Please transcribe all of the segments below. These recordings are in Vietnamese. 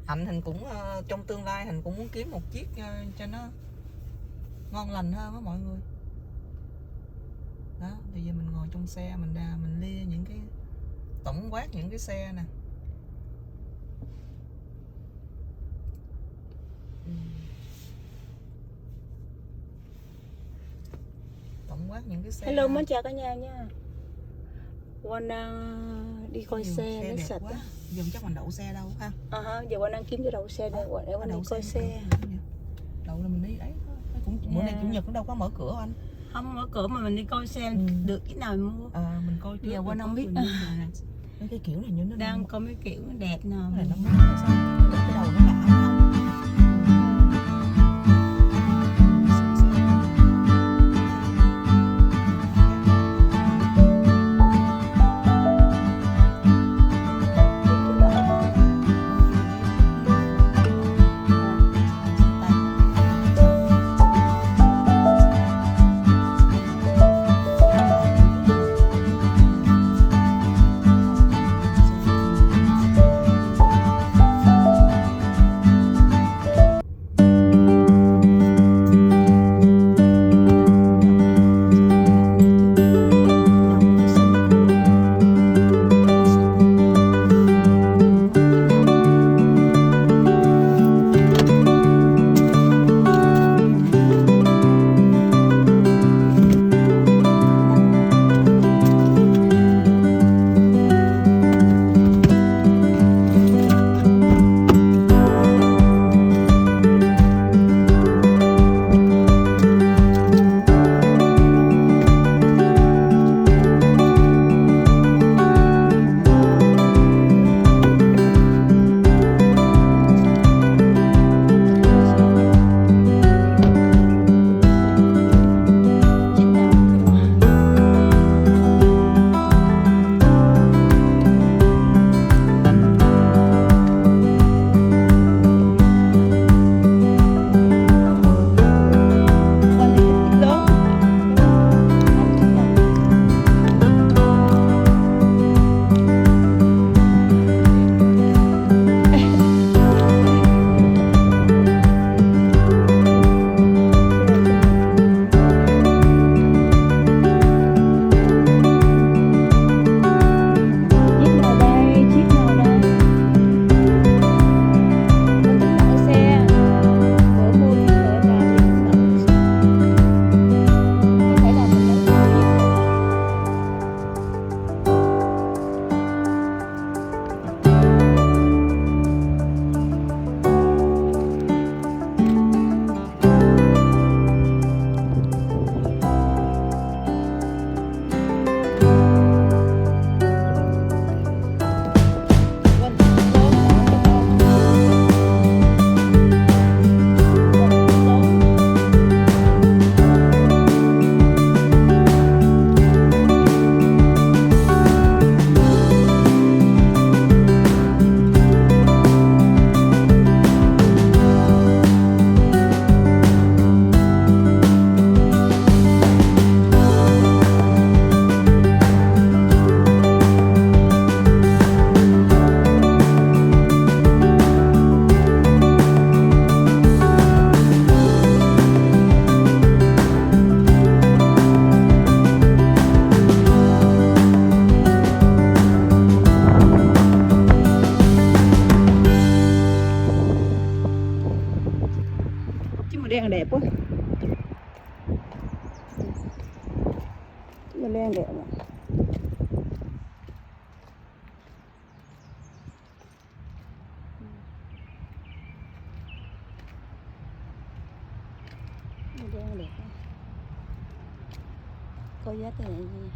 Hạnh cũng trong tương lai Hạnh cũng muốn kiếm một chiếc cho nó ngon lành hơn á mọi người. Đó, bây giờ mình ngồi trong xe mình lia những cái tổng quát những cái xe nè. Tổng quát những cái xe. Hello, mến chào cả nhà nha. Quang đang đi coi xe Lexus á. Giờ chắc mình đậu xe đâu ha? Giờ Quang đang kiếm cho đậu xe đây, để Quang đi coi xe. Đậu là mình đi đấy. Cũng bữa nay chủ nhật cũng đâu có mở cửa anh. Không mở cửa mà mình đi coi xe được cái nào mình mua. Mình coi trước. Giờ Quang không biết. Cái kiểu này như nó đang có mấy kiểu đẹp nào. Cái này nó mới sao? Cái đầu nó lạ không? Đen đẹp quá. Cái đen đẹp mà. Cái đen đẹp quá. Coi giá cái này nha.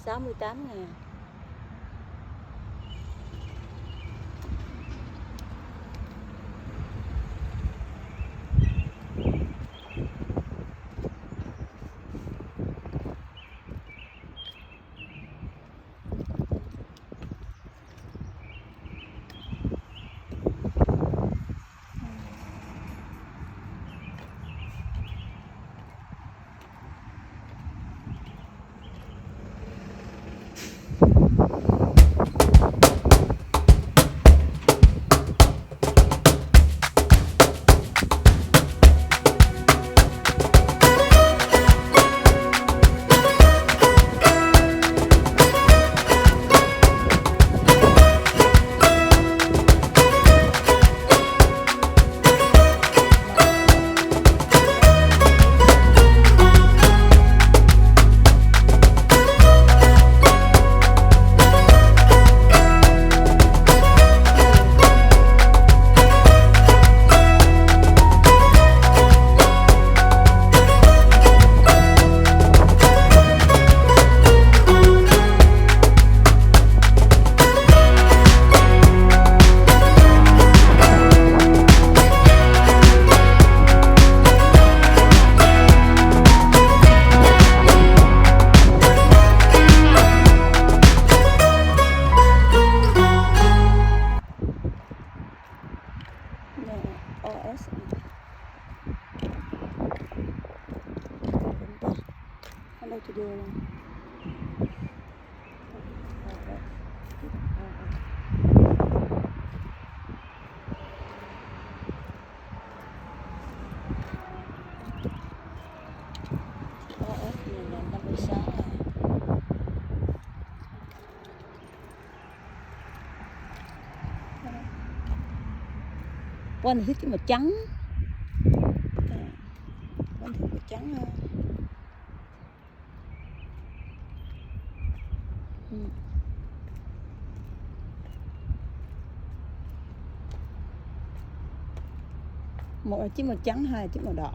68.000. video này. Quanh thích cái màu trắng. Quanh thích màu trắng hơn. Một là chiếc màu trắng, hai là chiếc màu đỏ.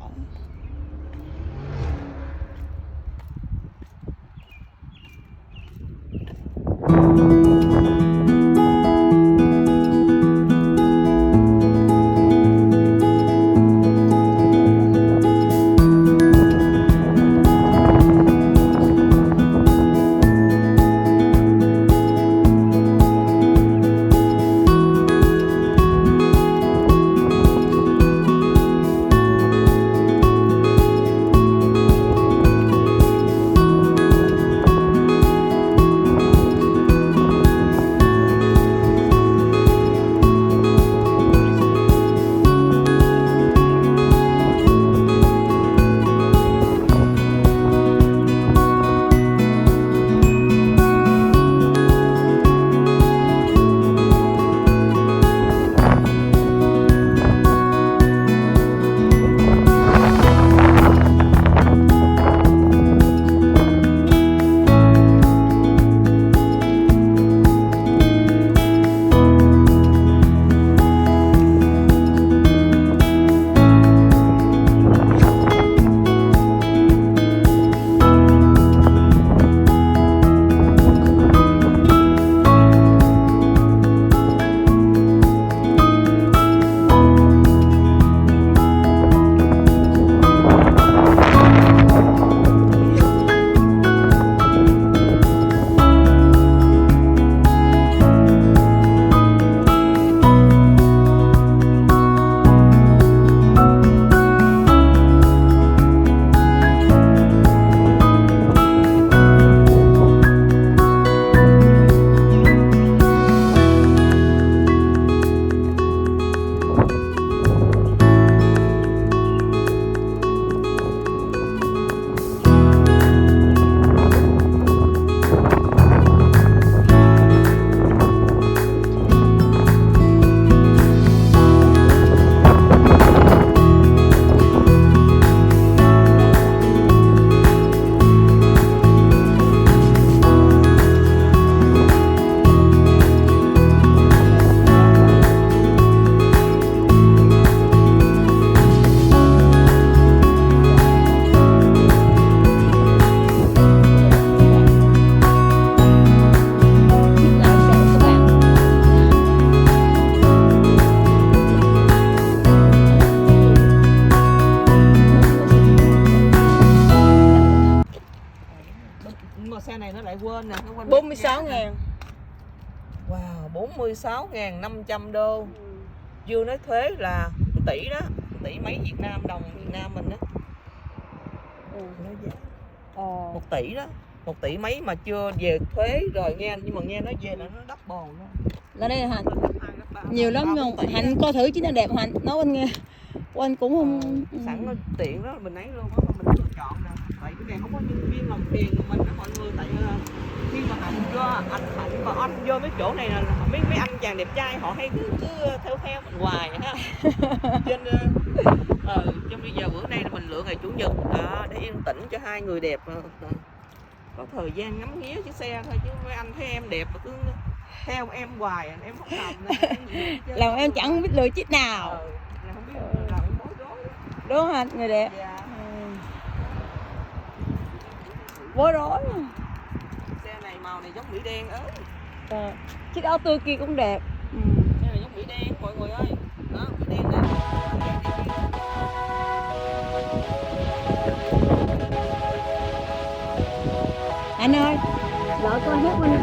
Xe này nó lại quên nè, 46.000. Wow, 46.500 đô. Chưa nói thuế là 1 tỷ đó, 1 tỷ mấy Việt Nam đồng Việt Nam mình đó. Nói giá 1 tỷ đó, 1 tỷ mấy mà chưa về thuế rồi nghe, nhưng mà nghe nói về là nó double đó. Là đây là Hạnh nhiều lắm không? Hạnh coi thử chứ nó đẹp Hạnh, nói anh nghe. Anh cũng không sẵn nó tiện đó mình ấy luôn á, mình lựa chọn nè. Tại cái này không có nhân viên làm phiền mình đó mọi người, tại khi mà Hạnh và anh vô mấy chỗ này là mấy anh chàng đẹp trai họ hay cứ theo mình hoài ha. Cho bây giờ bữa nay là mình lựa ngày chủ nhật để yên tĩnh cho hai người đẹp có thời gian ngắm nghía chiếc xe thôi, chứ mấy anh thấy em đẹp mà cứ theo em hoài em không làm làm em chẳng biết lựa chiếc nào. Không biết làm em bối rối. Đúng không anh, người đẹp? Dạ. Bối rối. Xe này màu này giống Mỹ đen ơi. Chiếc áo tươi kia cũng đẹp. Xe này giống Mỹ đen mọi người ơi. Đó, Mỹ đen này. Anh ơi, lỡ coi hết mình.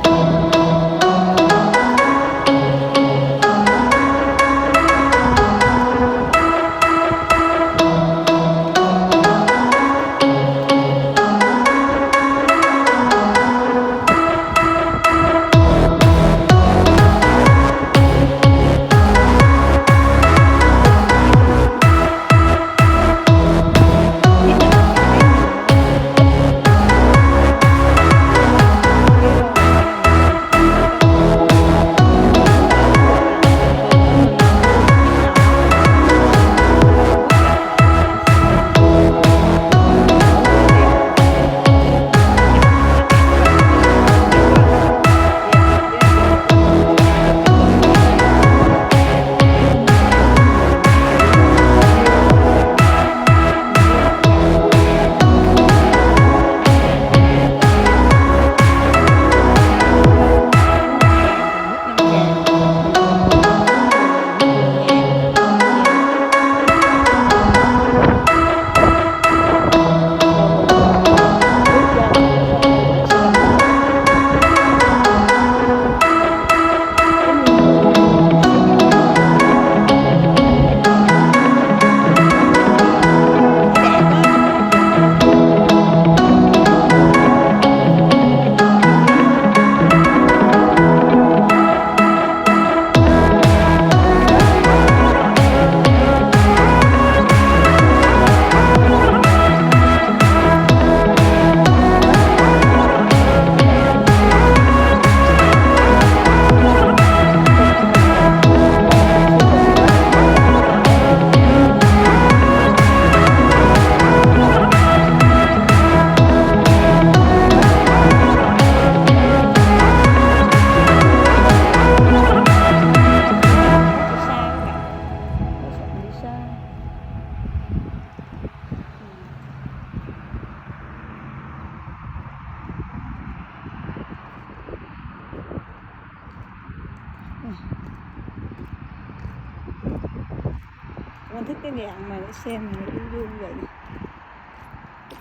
Con thích cái dạng mà để xem này nó vuông vậy nè.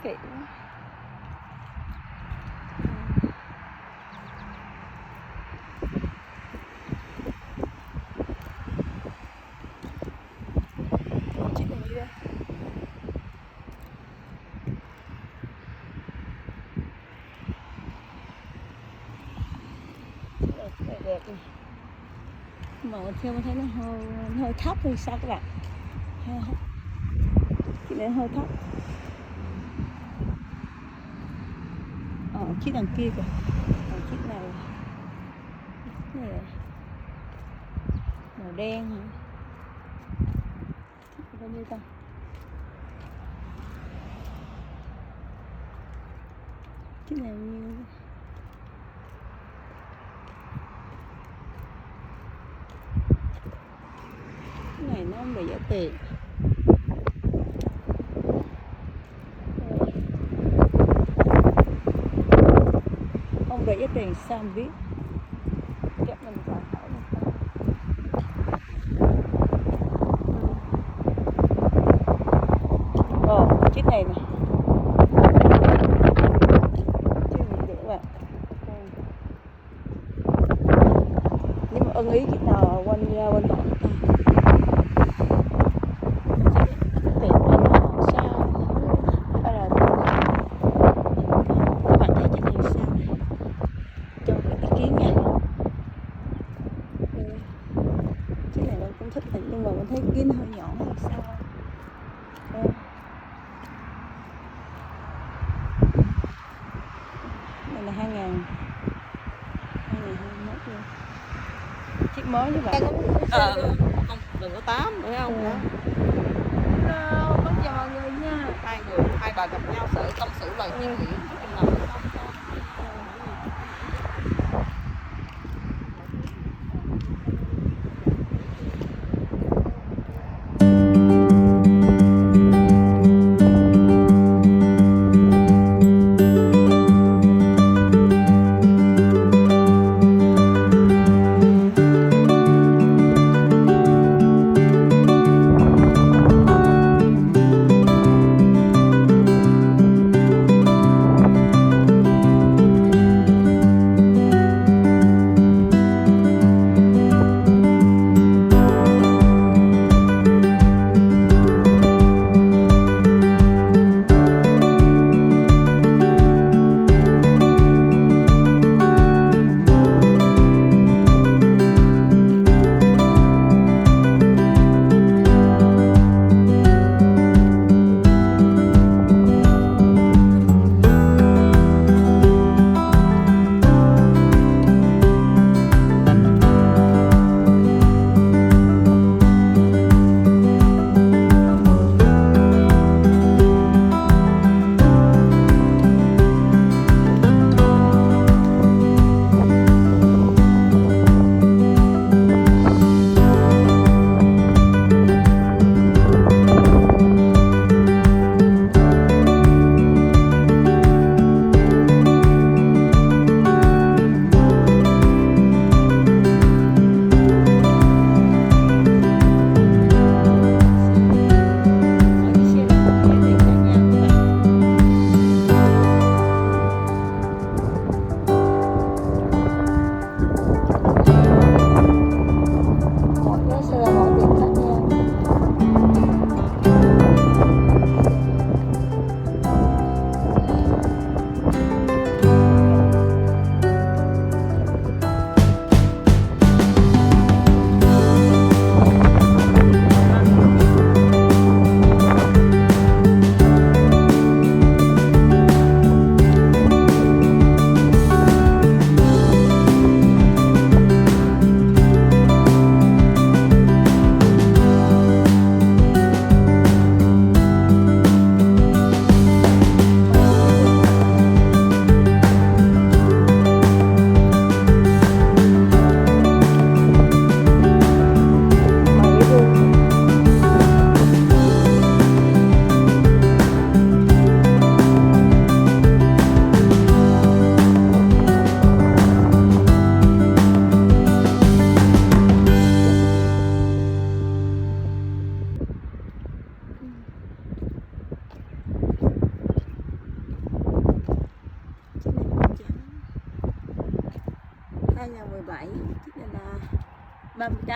Kỹ quá. Chiếc này đi đây. Chiếc này đẹp này. Mà theo mình thấy nó hơi thấp hay sao các bạn? Chiếc này hơi thấp. Chiếc đằng kia kìa. Chiếc này màu đen hả? Bao nhiêu ta? Chiếc này nhiêu? Cái này nó không để giá tiền. Không để giá tiền sao không biết. Chắc mình phải hỏi một cái. Chiếc này nè. Chiếc này được bạn. Nếu mà ưng ý chiếc nào quanh ra quanh họ. Thích này, nhưng mà mình thấy kín hơi nhỏ hay sao. Đây là 2021 luôn. Chiếc mới như vậy. Không, đừng có 8 phải không? Hello, bắt chào mọi người nha. Hai bà gặp nhau tâm sự lời chuyện gì.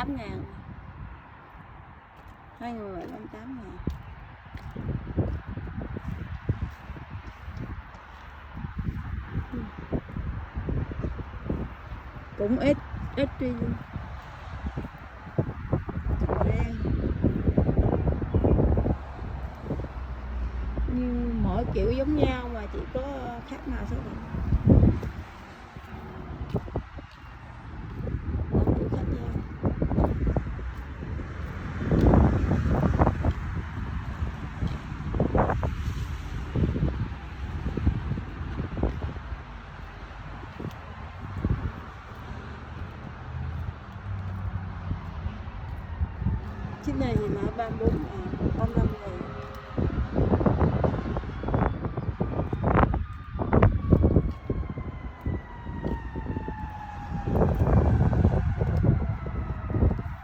58.000. Hai người 58.000. Cũng ít ít đi luôn. Đen. Như mỗi kiểu giống nhau mà chỉ có khác nào thôi. Mỗi kiểu khác nhau. Chiếc này thì mã 35 ngàn.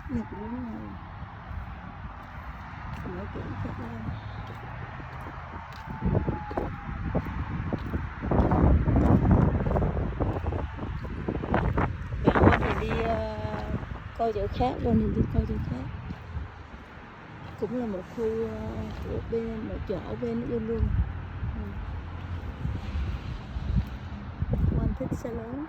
Này cũng đúng rồi. Mỗi kiểu khác nhau. Bạn thì đi coi chỗ khác, rồi mình đi coi chỗ khác. Cũng là một khu của bên, một chỗ bên luôn. Quan thích xe lớn.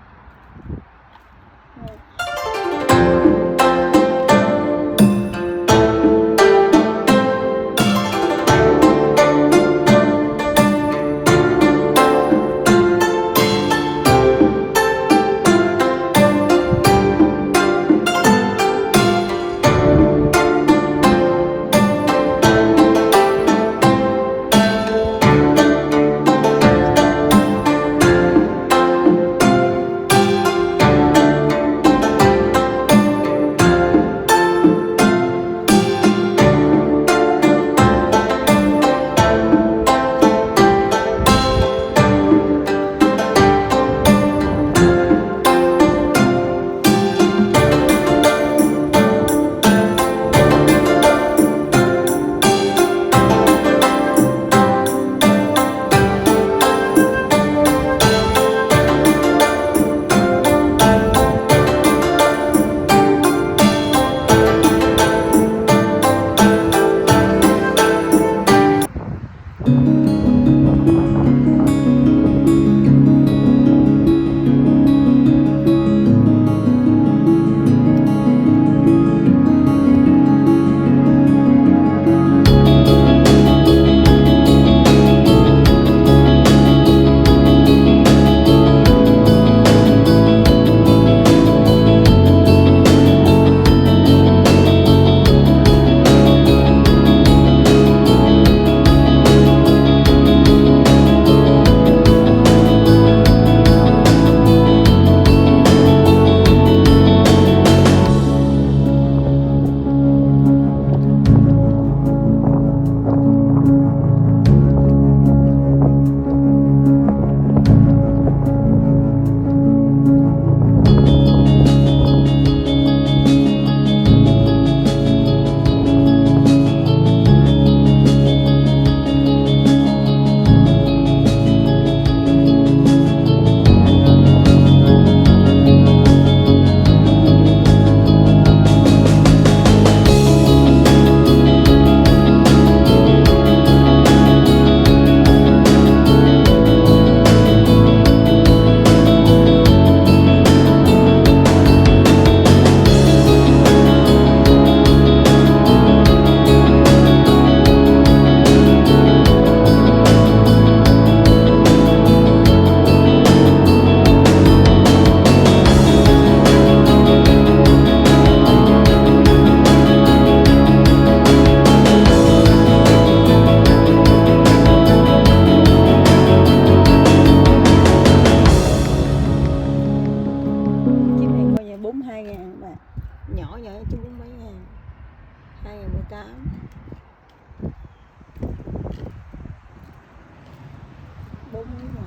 Nhỏ nhỏ chứ 40.000. 2018. Bốn mấy ngàn.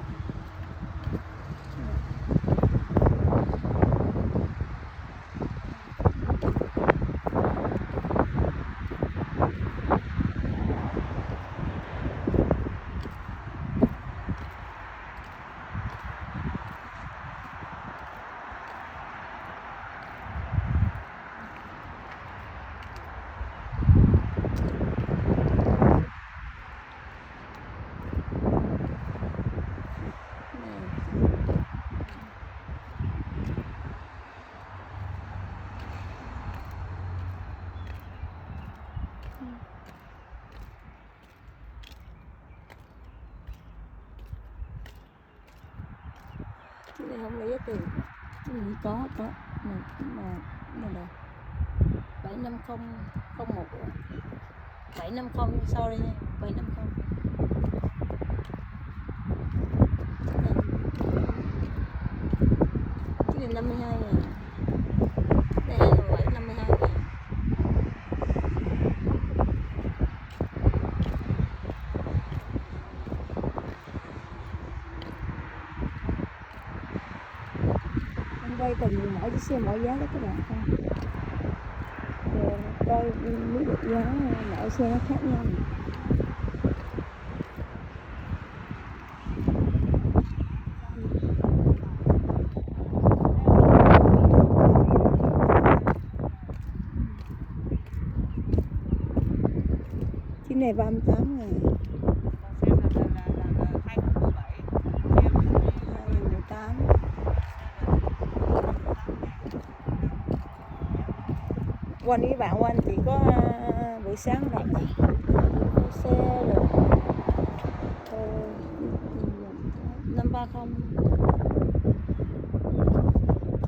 không lấy giá tiền. Có mà đây 75001 750 sorry nha 750 cái này 52 ngàn, đây 2.752 ngàn. Anh quay từng mỗi chiếc xe mỗi giá đó các bạn không? Rồi coi biết được giá mỗi xe nó khác nhau. Chiếc này 38 ngàn. Còn xe là 2017 2018. Quanh với bạn quanh chỉ có buổi sáng đẹp này. Có xe rồi 530.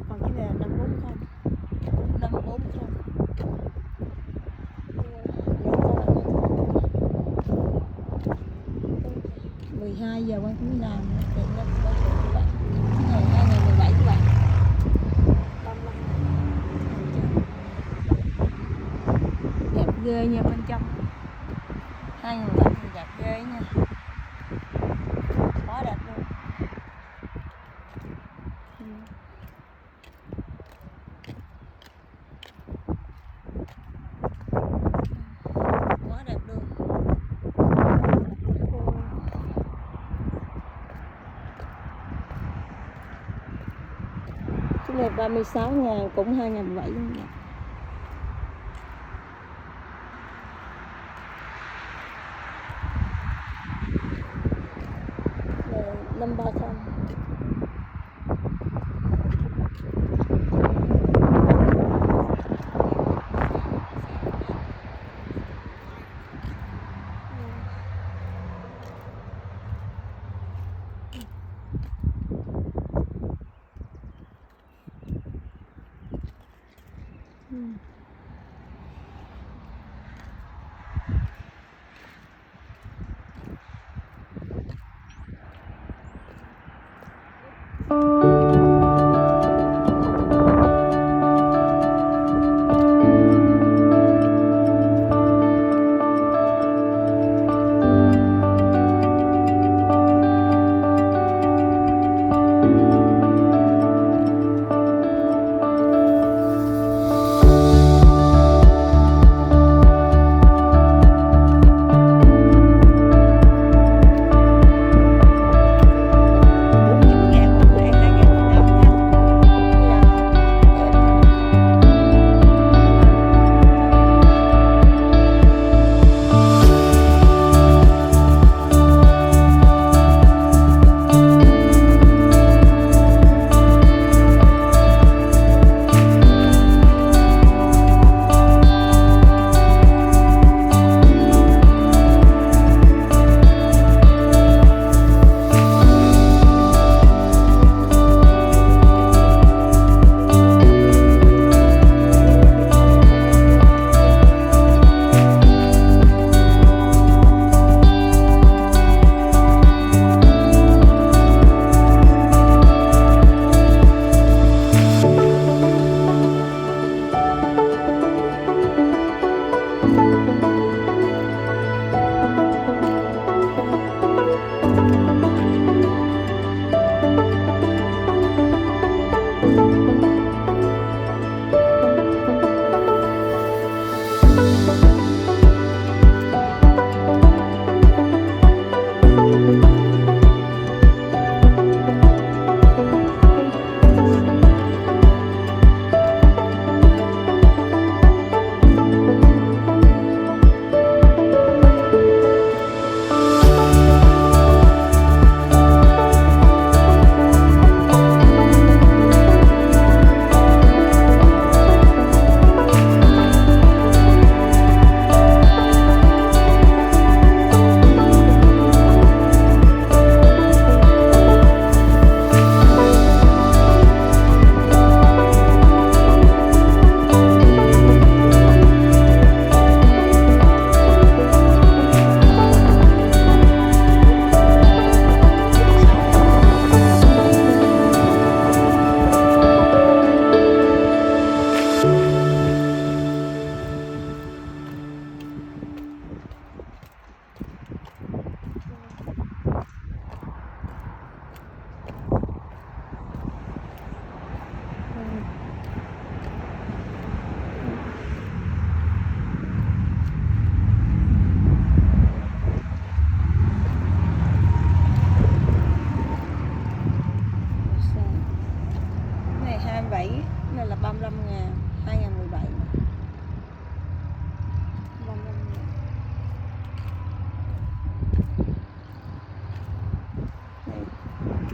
Còn cái này là 540. 540. 12 giờ qua cuối năm tiện lắm có thể các bạn. Cái này 2017 các bạn. 35. Đẹp ghê nha bên trong. 2017 thì đẹp ghê nha. Quá đẹp luôn. Quá đẹp luôn. Cái này 36 ngàn cũng 2017 luôn nha. Này 530.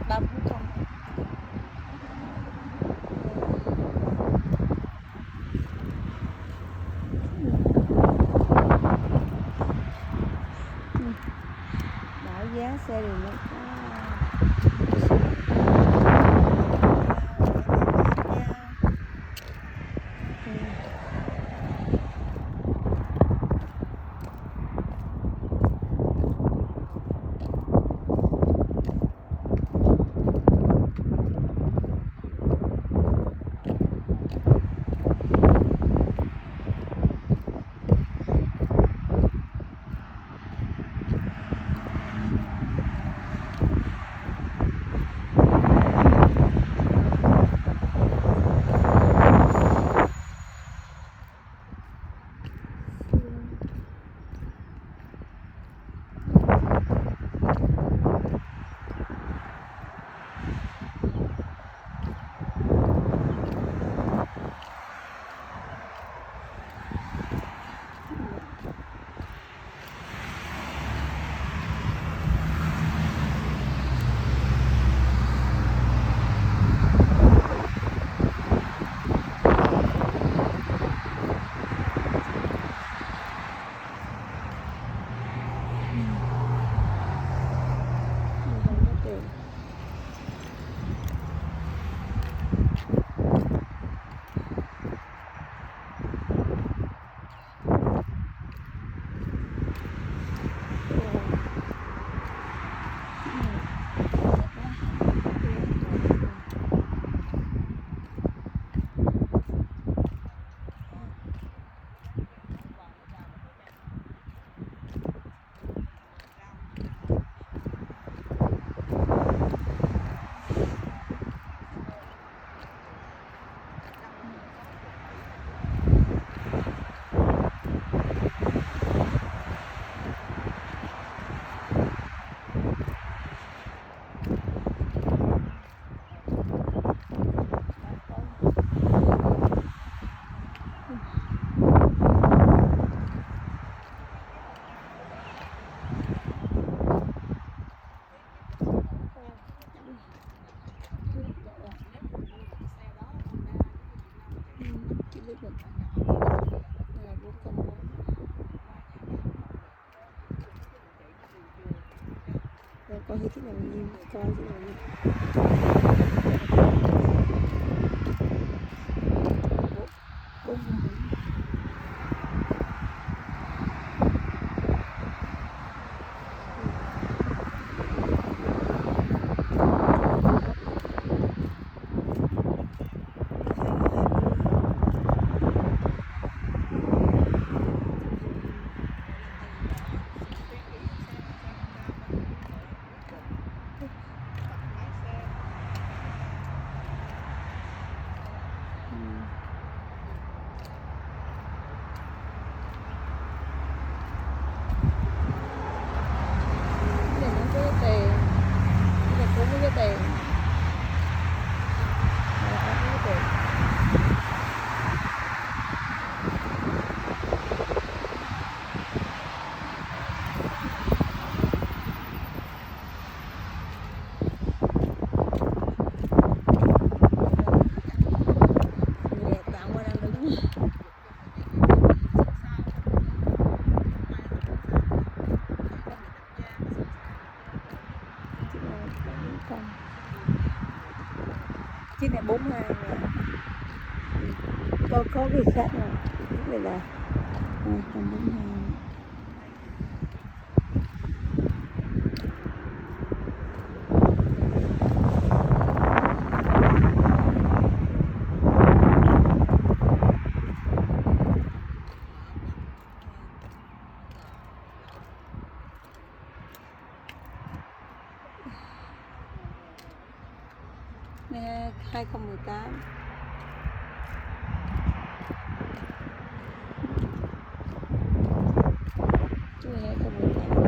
30 con. Bảo giá xe thì nó có coi hết cái nào nhiều coi cái nào nhiều. Chiếc này 42 ngàn. Có cái khác nào đây là 242. Này 2018. Cái này 2018.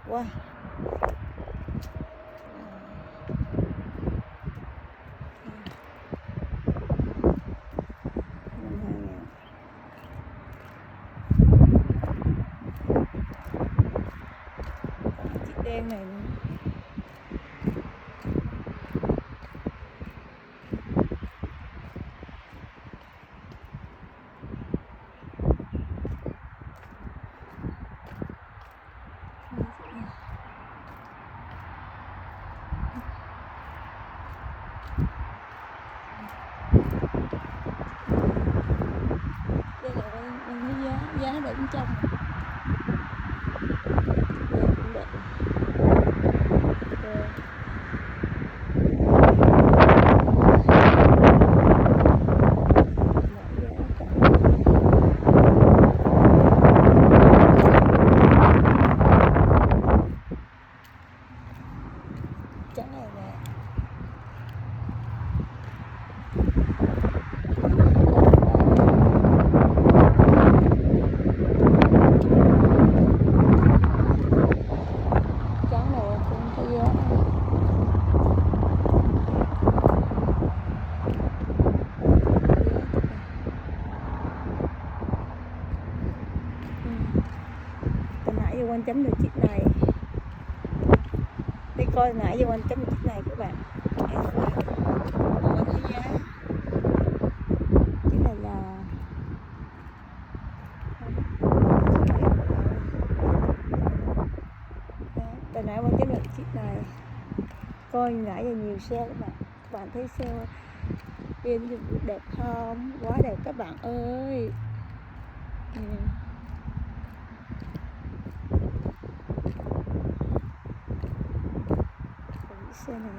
Wow. Chiếc đen này nữa. Đây là đang thấy giá để bên trong cũng đẹp. Trắng này nè. Trắng này cũng thấy giá. Hồi nãy giờ Quanh chấm được chiếc này. Đi coi nãy giờ Quanh chấm được chiếc này các bạn. Quanh thấy giá. Chiếc này là hồi nãy Quanh chấm được chiếc này. Coi nãy giờ nhiều xe các bạn. Các bạn thấy xe BMW đẹp không? Quá đẹp các bạn ơi. Xe này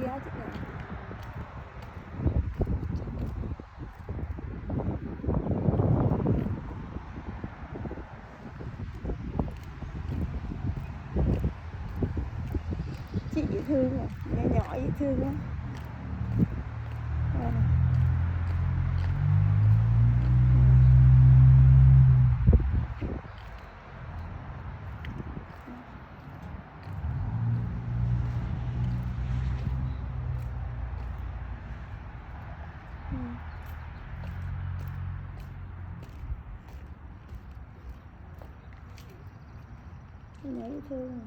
giá chiếc này. Chị dễ thương à, nhỏ nhỏ dễ thương á. Nhỏ dễ thương à.